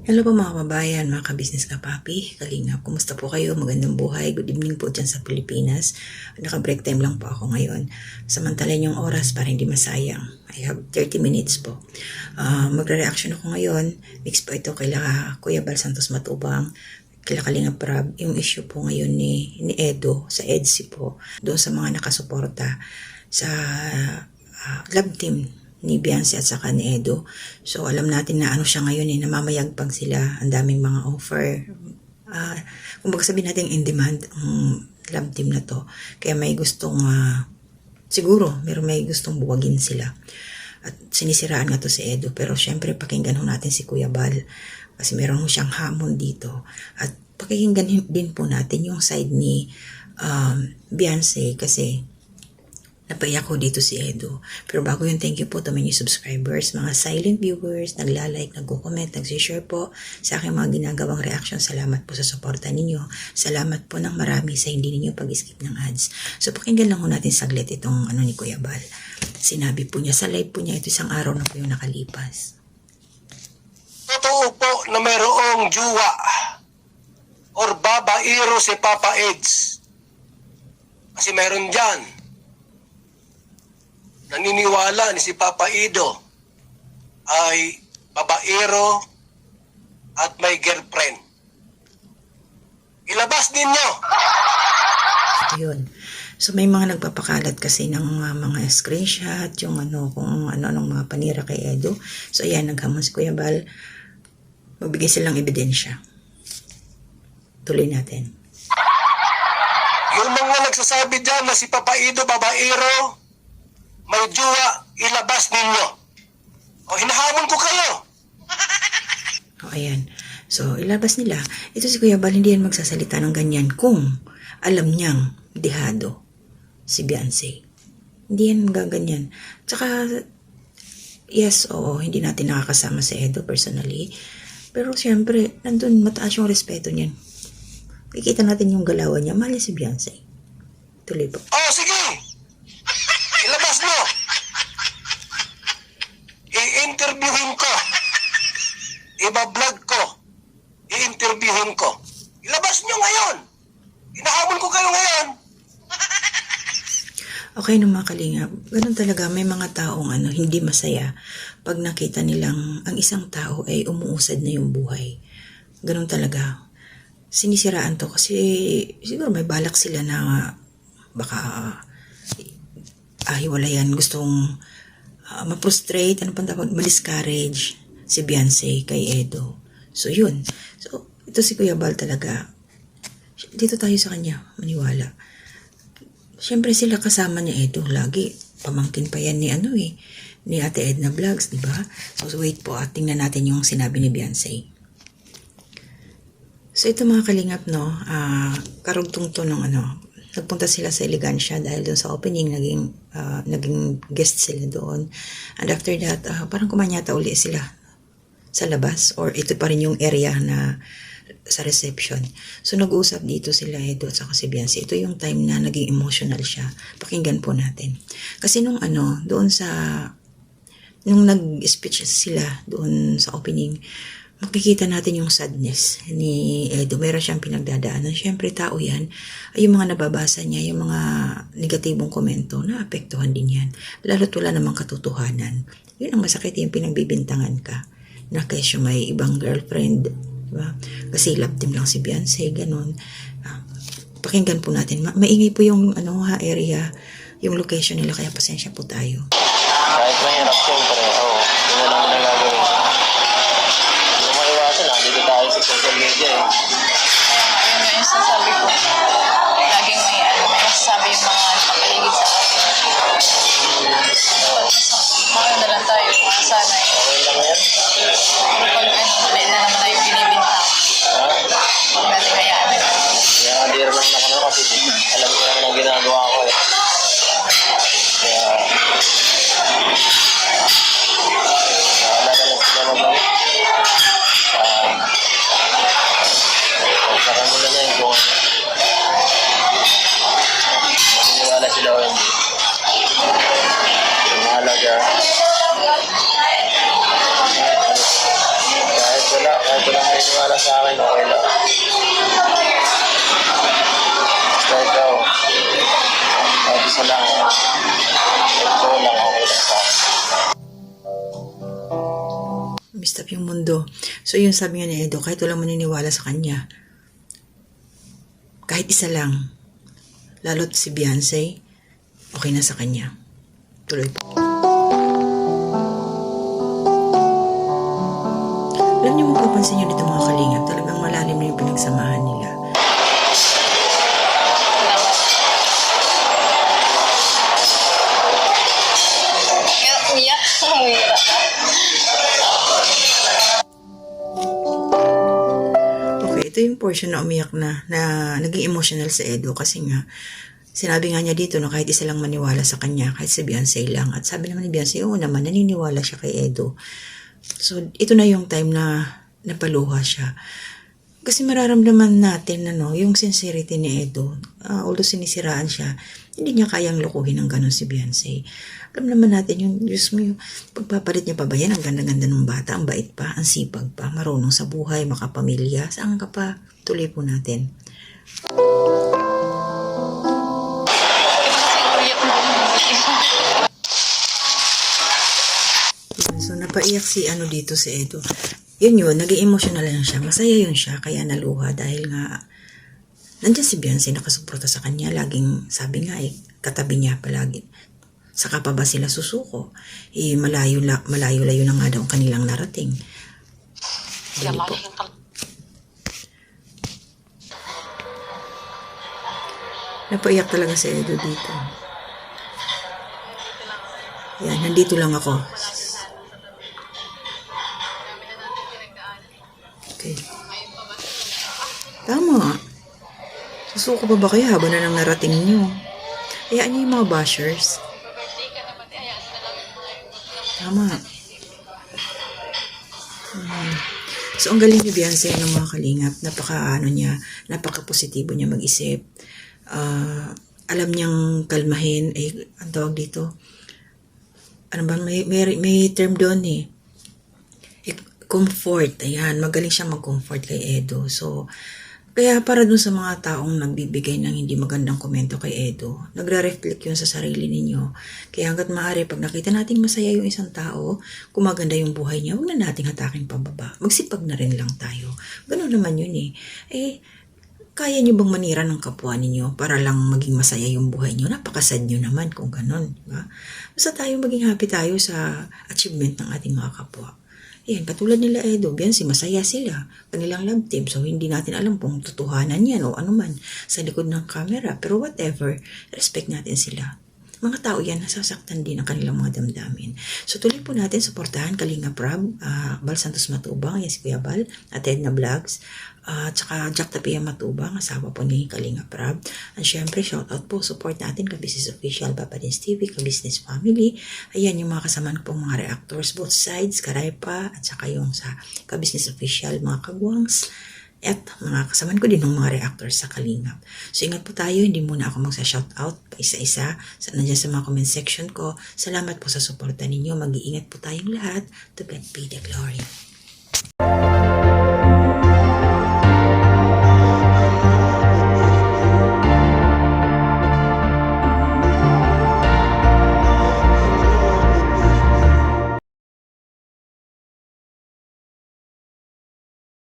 Hello po mga kababayan, mga kabisnes kapapi, kalingap, kumusta po kayo? Magandang buhay, good evening po dyan sa Pilipinas. Naka-break time lang po ako ngayon. Samantalan yung oras para hindi masayang. I have 30 minutes po. Magre-reaction ako ngayon. Mix po ito kay Kuya Bal Santos Matubang, kila Kalingap Rab, yung issue po ngayon ni Edo sa EDSI po, doon sa mga nakasuporta sa love team ni Beyonce at saka ni Edo. So alam natin na ano siya ngayon namamayagpag sila, ang daming mga offer. Kumbaga sabihin natin in demand ang love team na to. Kaya may gustong, siguro may gustong buwagin sila. At sinisiraan nga to si Edo. Pero syempre pakinggan ho natin si Kuya Bal. Kasi meron ho siyang hamon dito. At pakinggan din po natin yung side ni Beyonce kasi napaiyak ko dito si Edo. Pero bago yun, thank you po to my new subscribers, mga silent viewers, nagla-like, nagko-comment, nagsishare po sa aking mga ginagawang reaction. Salamat po sa suporta ninyo. Salamat po ng marami sa hindi ninyo pag-skip ng ads. So pakinggan lang ho natin saglit itong ni Kuya Bal. Sinabi po niya sa live po niya, ito isang araw na po yung nakalipas. Totoo po na mayroong juwa or babaero si Papa Eds. Kasi mayroon dyan. Naniniwala ni si Papa Edo ay babaero at may girlfriend. Ilabas ninyo! Yun. So may mga nagpapakalat kasi ng mga screenshot, yung kung ano-anong mga panira kay Edo. So ayan, naghamon si Kuya Bal. Magbigay silang ebidensya. Tuloy natin. Yung mga nagsasabi dyan na si Papa Edo babaero, may juwa, ilabas ninyo. O hinahamon ko kayo. O ayan. So ilabas nila. Ito si Kuya Bal, hindi yan magsasalita ng ganyan kung alam niyang dehado si Beyonce. Hindi yan magaganyan. Tsaka, yes, oo, hindi natin nakakasama si Edo personally. Pero siyempre, nandun mataas yung respeto niyan. Kikita natin yung galawan niya. Mahal niya si Beyonce. Tuloy po. Oh, sige! Ilabas mo! I-interviewin ko. Iba-vlog ko. I-interviewin ko. Ilabas nyo ngayon! Hinahamon ko kayo ngayon! Okay no mga kalingap, ganun talaga, may mga taong hindi masaya pag nakita nilang ang isang tao ay umuusad na yung buhay. Ganun talaga. Sinisiraan to kasi siguro may balak sila na baka hiwalayan, gustong ma-frustrate, ma-discourage si Beyonce kay Edo. So yun. So ito si Kuya Bal talaga, dito tayo sa kanya, maniwala. Siyempre sila kasama ni Edo lagi. Pamangkin pa yan ni Ate Edna Vlogs, di ba? So wait po, tingnan natin yung sinabi ni Beyonce. So ito mga kalingap, karugtong to nung nagpunta sila sa Elegancia dahil doon sa opening, naging guest sila doon. And after that, parang kumanyata uli sila sa labas, or ito pa rin yung area na sa reception. So nag-uusap dito sila Edo at saka si Beyonce. Ito yung time na naging emotional siya. Pakinggan po natin. Kasi nung nung nag-speech sila doon sa opening, makikita natin yung sadness ni Edo. Meron siyang pinagdadaanan. Siyempre tao yan. Ay yung mga nababasa niya, yung mga negatibong komento, naapektuhan din yan. Lalo't wala namang katotohanan. Yun ang masakit, yung pinagbibintangan ka na kesyo may ibang girlfriend. Diba? Kasi love team lang si Beyonce, ganun. Pakinggan po natin. Maingay po yung area, yung location nila, kaya pasensya po tayo. Kahit mahirap, siyempre, yun na naman ang gagawin. Hindi mo maiwasan, dito tayo sa social media Yun nga yung sasabi ko. Laging may sasabi yung mga nakapaligid sa akin. Mga na lang tayo kung sana Okay lang yan. Pero pag mali na naman tayo binibintang. Huwag natin hayaan. Kaya dear lang na kasi alam ko naman ang ginagawa ko eh. Kaya wala ka lang sila mabalik. Pagkakan nila na yung kung Ito lang, okay lang sa akin. Messed up yung mundo. So yun sabi nga ni Edo, kahit walang maniniwala sa kanya, kahit isa lang, lalo't si Beyonce, okay na sa kanya. Tuloy po. Alam niyo, mapapansin niyo dito mga kalingap, talagang malalim na yung pinagsamahan nila. Umiyak. Umiyak. Okay, ito yung portion na umiyak na naging emotional sa Edo kasi nga, sinabi nga niya dito na kahit isa lang maniwala sa kanya, kahit si Beyonce lang. At sabi naman ni Beyonce, oo naman, naniniwala siya kay Edo. So, ito na yung time na napaluha siya. Kasi mararamdaman natin yung sincerity ni Edo. Although sinisiraan siya, hindi niya kayang lukuhin ng ganun si Beyonce. Alam naman natin yung, Diyos mo, yung pagpapalit niya pa ba yan? Ang ganda-ganda ng bata, ang bait pa, ang sipag pa, marunong sa buhay, makapamilya. Saan ka pa? Tuloy po natin. Umiyak na umiyak. So, napaiyak si dito si Edo. Yun, naging emotional lang siya. Masaya yun siya, kaya naluha dahil nga nandiyan si Beyonce nakasuporta sa kanya. Laging, sabi nga katabi niya palagi. Saka pa ba sila susuko? Malayo-layo na nga daw ang kanilang narating. Dali po. Napaiyak talaga si Edo dito. Yan, nandito lang ako. Okay. Tama. Susuko pa ba kayo habang na nang narating nyo? Hayaan nyo yung mga bashers. Tama. So, ang galing ni Beyonce ng mga kalingap. Napaka-positibo niya mag-isip. Alam niyang kalmahin. Ang tawag dito. Ano ba? May term doon comfort. Ayan, magaling siya mag-comfort kay Edo. So, kaya para dun sa mga taong nagbibigay ng hindi magandang komento kay Edo, nagre-reflect yun sa sarili ninyo. Kaya hanggat maaari, pag nakita nating masaya yung isang tao, kung maganda yung buhay niya, huwag na nating hatakin pababa. Magsipag na rin lang tayo. Ganun naman yun kaya nyo bang manira ng kapwa ninyo para lang maging masaya yung buhay nyo? Napakasad nyo naman kung ganun. Diba? Basta tayo maging happy tayo sa achievement ng ating mga kapwa. Yan, katulad nila Edo, Beyonce, masaya sila. Kanilang love team. So, hindi natin alam kung totohanan yan o ano man sa likod ng camera. Pero whatever, respect natin sila. Mga tao yan, nasasaktan din ang kanilang mga damdamin. So, tuloy po natin, suportahan Kalinga Prab, Bal Santos Matubang, yan si Kuya Bal, at Edna Vlogs, tsaka Jack Tapia Matubang, asawa po ni Kalinga Prab. And syempre, shoutout po, support natin ka-Business Official, Papa Dins TV, ka-Business Family. Ayan yung mga kasama po mga reactors, both sides, Karaypa, at saka yung sa ka-Business Official, mga kagwangs, at mga kasaman ko din ng mga reactors sa Kalingap. So ingat po tayo, hindi muna ako magsa-shoutout pa isa-isa. Nandiyan sa mga comment section ko. Salamat po sa suporta ninyo. Mag-iingat po tayong lahat. To God be the glory.